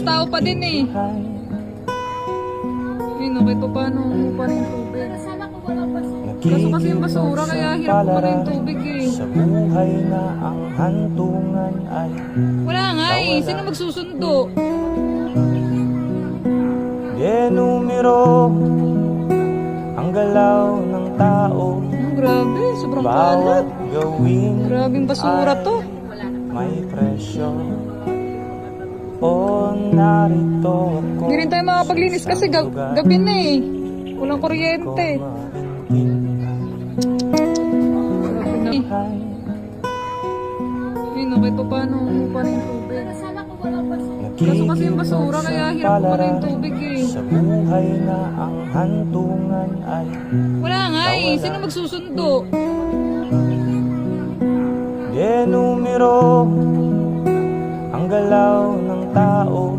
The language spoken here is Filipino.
tao pa din eh. Ayun, okay pa paano pa rin yung tubig. Kaso kasi yung basura, kaya hirap pa rin yung tubig eh. Sa buhay na ang hantungan ay Wala nga eh, sino magsusundo? de numero ang galaw ng tao. Grabe, sobrang Bawat kalat. gawin Grabing basura to. may presyo. O narito ako. Hindi rin tayo makapaglinis kasi gabi na eh. Walang kuryente. Grabe na. Ayun, okay pa paano pa rin yung tubig. Kaso kasi yung basura, kaya hirap pa rin yung tubig eh. Sa buhay na ang hantungan ay Wala nga eh, sino magsusundo? de numero ang galaw ng tao.